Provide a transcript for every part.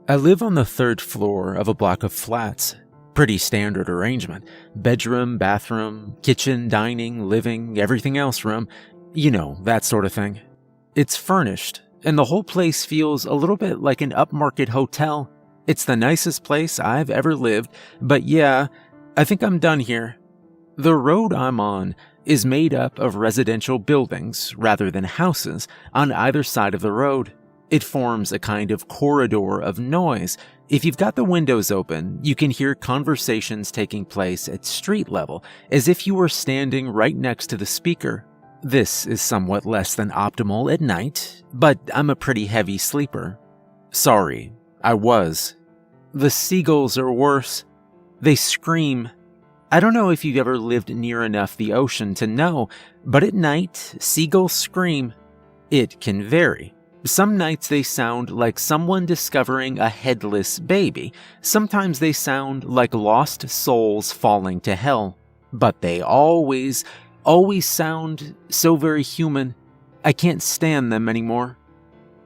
I live on the third floor of a block of flats. Pretty standard arrangement. Bedroom, bathroom, kitchen, dining, living, everything else room. You know, that sort of thing. It's furnished, and the whole place feels a little bit like an upmarket hotel. It's the nicest place I've ever lived, but yeah, I think I'm done here. The road I'm on is made up of residential buildings rather than houses on either side of the road. It forms a kind of corridor of noise. If you've got the windows open, you can hear conversations taking place at street level, as if you were standing right next to the speaker. This is somewhat less than optimal at night, but I'm a pretty heavy sleeper. Sorry, I was. The seagulls are worse. They scream. I don't know if you've ever lived near enough the ocean to know, but at night, seagulls scream. It can vary. Some nights they sound like someone discovering a headless baby. Sometimes they sound like lost souls falling to hell. But they always sound so very human. I can't stand them anymore.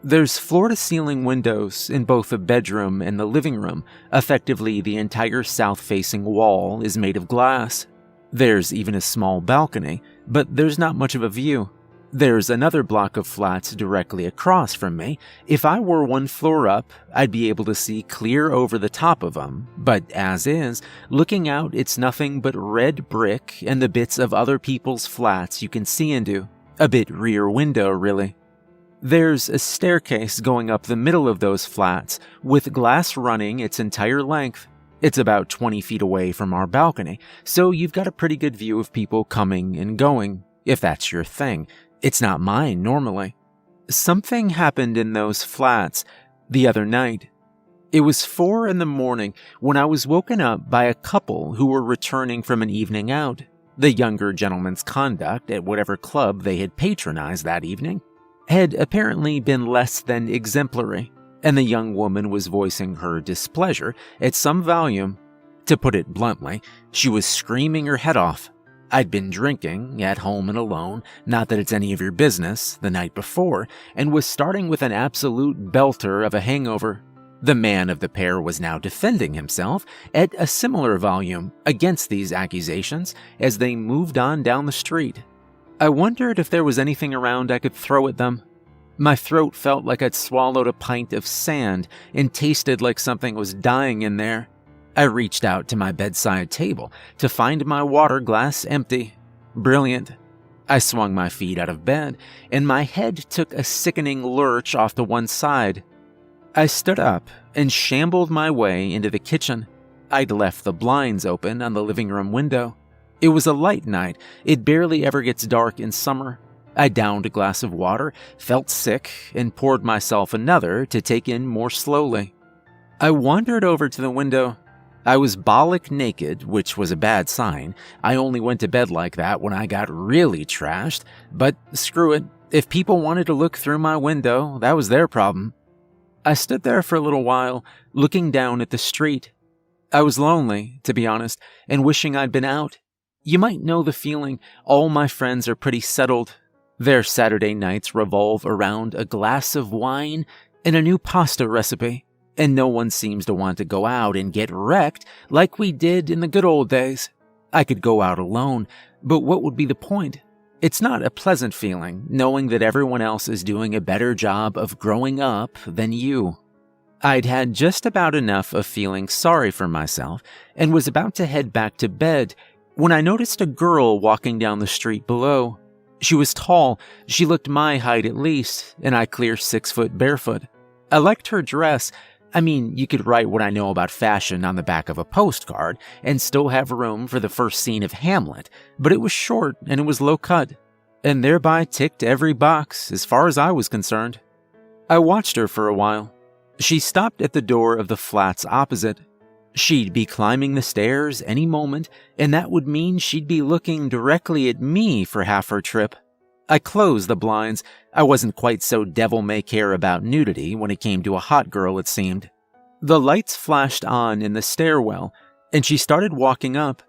There's floor-to-ceiling windows in both the bedroom and the living room. Effectively, the entire south-facing wall is made of glass. There's even a small balcony, but there's not much of a view. There's another block of flats directly across from me. If I were one floor up, I'd be able to see clear over the top of them, but as is, looking out, it's nothing but red brick and the bits of other people's flats you can see into. A bit rear window, really. There's a staircase going up the middle of those flats, with glass running its entire length. It's about 20 feet away from our balcony, so you've got a pretty good view of people coming and going, if that's your thing. It's not mine, normally. Something happened in those flats the other night. It was 4 a.m. when I was woken up by a couple who were returning from an evening out. The younger gentleman's conduct at whatever club they had patronized that evening had apparently been less than exemplary, and the young woman was voicing her displeasure at some volume. To put it bluntly, she was screaming her head off. I'd been drinking, at home and alone, not that it's any of your business, the night before, and was starting with an absolute belter of a hangover. The man of the pair was now defending himself at a similar volume against these accusations as they moved on down the street. I wondered if there was anything around I could throw at them. My throat felt like I'd swallowed a pint of sand and tasted like something was dying in there. I reached out to my bedside table to find my water glass empty. Brilliant. I swung my feet out of bed, and my head took a sickening lurch off to one side. I stood up and shambled my way into the kitchen. I'd left the blinds open on the living room window. It was a light night. It barely ever gets dark in summer. I downed a glass of water, felt sick, and poured myself another to take in more slowly. I wandered over to the window. I was bollock naked, which was a bad sign. I only went to bed like that when I got really trashed, but screw it. If people wanted to look through my window, that was their problem. I stood there for a little while, looking down at the street. I was lonely, to be honest, and wishing I'd been out. You might know the feeling. All my friends are pretty settled. Their Saturday nights revolve around a glass of wine and a new pasta recipe. And no one seems to want to go out and get wrecked like we did in the good old days. I could go out alone, but what would be the point? It's not a pleasant feeling, knowing that everyone else is doing a better job of growing up than you. I'd had just about enough of feeling sorry for myself and was about to head back to bed when I noticed a girl walking down the street below. She was tall, she looked my height at least, and I clear 6 foot barefoot. I liked her dress. I mean, you could write what I know about fashion on the back of a postcard and still have room for the first scene of Hamlet, but it was short and it was low cut, and thereby ticked every box as far as I was concerned. I watched her for a while. She stopped at the door of the flats opposite. She'd be climbing the stairs any moment, and that would mean she'd be looking directly at me for half her trip. I closed the blinds. I wasn't quite so devil-may-care about nudity when it came to a hot girl, it seemed. The lights flashed on in the stairwell, and she started walking up.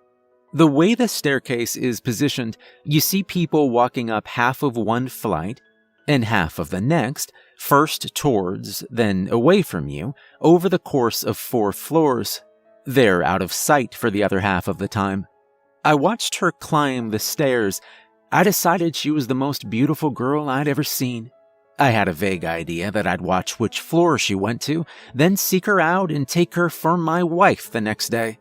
The way the staircase is positioned, you see people walking up half of one flight and half of the next, first towards, then away from you, over the course of 4 floors. They're out of sight for the other half of the time. I watched her climb the stairs. I decided she was the most beautiful girl I'd ever seen. I had a vague idea that I'd watch which floor she went to, then seek her out and take her for my wife the next day.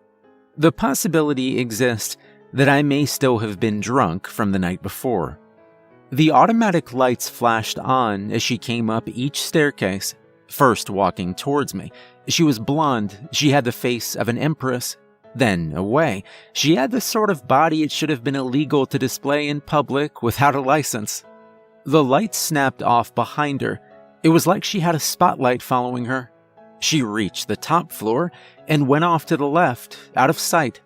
The possibility exists that I may still have been drunk from the night before. The automatic lights flashed on as she came up each staircase, first walking towards me. She was blonde, she had the face of an empress. Then away, she had the sort of body it should have been illegal to display in public without a license. The lights snapped off behind her. It was like she had a spotlight following her. She reached the top floor and went off to the left, out of sight.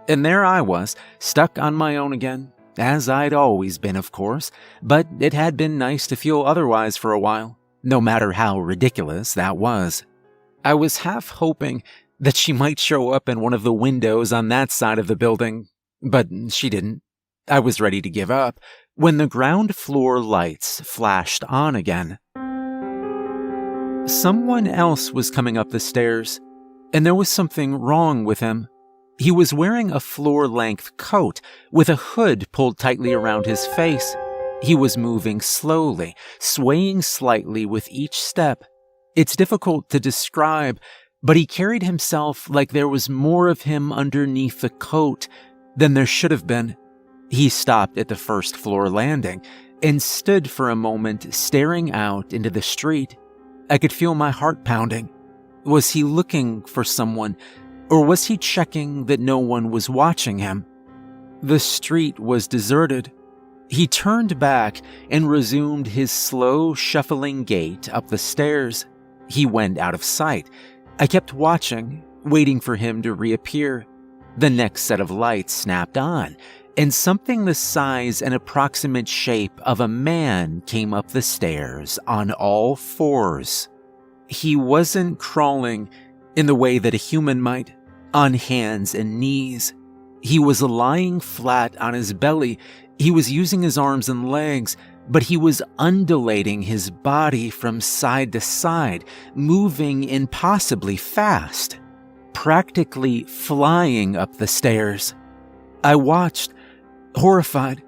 And there I was, stuck on my own again, as I'd always been, of course, but it had been nice to feel otherwise for a while, no matter how ridiculous that was. I was half hoping that she might show up in one of the windows on that side of the building, but she didn't. I was ready to give up when the ground floor lights flashed on again. Someone else was coming up the stairs, and there was something wrong with him. He was wearing a floor-length coat with a hood pulled tightly around his face. He was moving slowly, swaying slightly with each step. It's difficult to describe, but he carried himself like there was more of him underneath the coat than there should have been. He stopped at the first floor landing and stood for a moment staring out into the street. I could feel my heart pounding. Was he looking for someone, or was he checking that no one was watching him? The street was deserted. He turned back and resumed his slow, shuffling gait up the stairs. He went out of sight. I kept watching, waiting for him to reappear. The next set of lights snapped on, and something the size and approximate shape of a man came up the stairs on all 4s. He wasn't crawling in the way that a human might, on hands and knees. He was lying flat on his belly. He was using his arms and legs, but he was undulating his body from side to side, moving impossibly fast, practically flying up the stairs. I watched, horrified.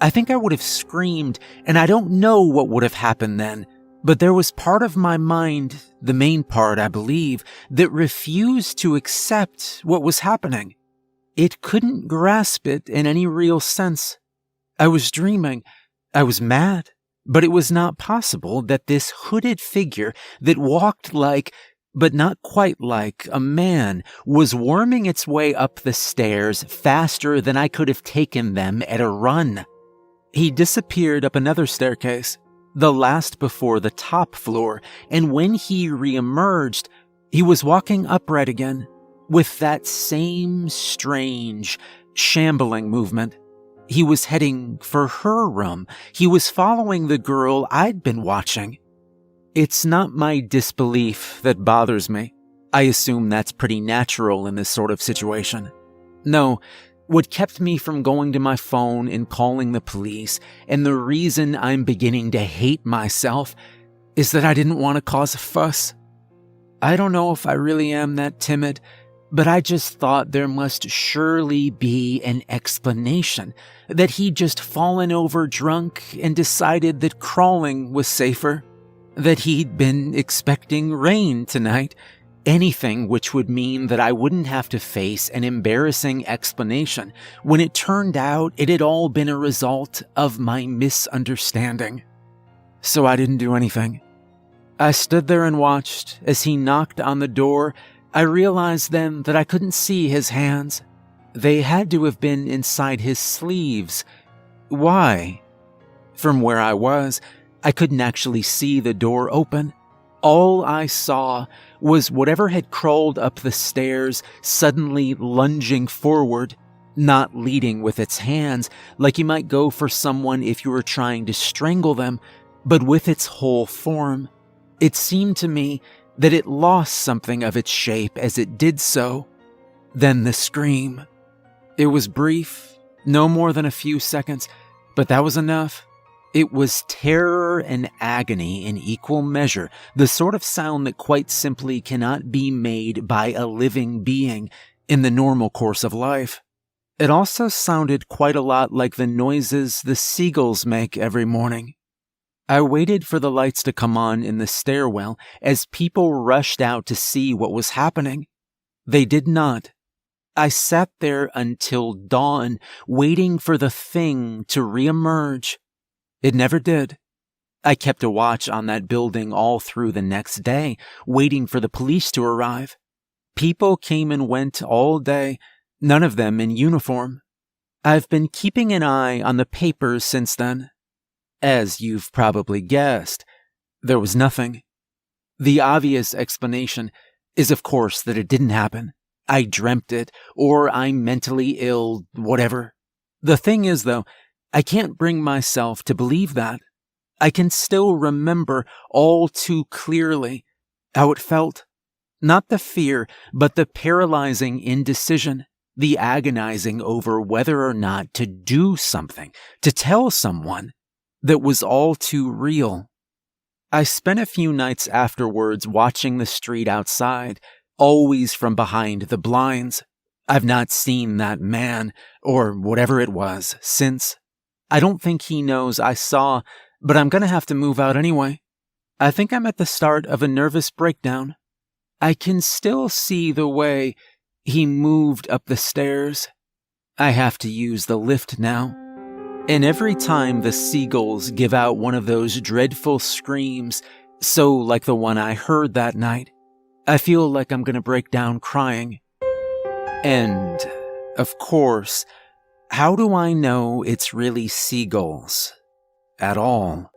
I think I would have screamed, and I don't know what would have happened then, but there was part of my mind, the main part, I believe, that refused to accept what was happening. It couldn't grasp it in any real sense. I was dreaming. I was mad, but it was not possible that this hooded figure that walked like, but not quite like, a man was worming its way up the stairs faster than I could have taken them at a run. He disappeared up another staircase, the last before the top floor, and when he reemerged, he was walking upright again, with that same strange, shambling movement. He was heading for her room. He was following the girl I'd been watching. It's not my disbelief that bothers me. I assume that's pretty natural in this sort of situation. No, what kept me from going to my phone and calling the police, and the reason I'm beginning to hate myself, is that I didn't want to cause a fuss. I don't know if I really am that timid, but I just thought there must surely be an explanation, that he'd just fallen over drunk and decided that crawling was safer, that he'd been expecting rain tonight, anything which would mean that I wouldn't have to face an embarrassing explanation when it turned out it had all been a result of my misunderstanding. So I didn't do anything. I stood there and watched as he knocked on the door. I realized then that I couldn't see his hands. They had to have been inside his sleeves. Why? From where I was, I couldn't actually see the door open. All I saw was whatever had crawled up the stairs suddenly lunging forward, not leading with its hands like you might go for someone if you were trying to strangle them, but with its whole form. It seemed to me that it lost something of its shape as it did so. Then the scream. It was brief, no more than a few seconds, but that was enough. It was terror and agony in equal measure, the sort of sound that quite simply cannot be made by a living being in the normal course of life. It also sounded quite a lot like the noises the seagulls make every morning. I waited for the lights to come on in the stairwell as people rushed out to see what was happening. They did not. I sat there until dawn, waiting for the thing to reemerge. It never did. I kept a watch on that building all through the next day, waiting for the police to arrive. People came and went all day, none of them in uniform. I've been keeping an eye on the papers since then. As you've probably guessed, there was nothing. The obvious explanation is, of course, that it didn't happen. I dreamt it, or I'm mentally ill, whatever. The thing is, though, I can't bring myself to believe that. I can still remember all too clearly how it felt. Not the fear, but the paralyzing indecision, the agonizing over whether or not to do something, to tell someone, that was all too real. I spent a few nights afterwards watching the street outside, always from behind the blinds. I've not seen that man, or whatever it was, since. I don't think he knows I saw, but I'm gonna have to move out anyway. I think I'm at the start of a nervous breakdown. I can still see the way he moved up the stairs. I have to use the lift now. And every time the seagulls give out one of those dreadful screams, so like the one I heard that night, I feel like I'm gonna break down crying. And, of course, how do I know it's really seagulls at all?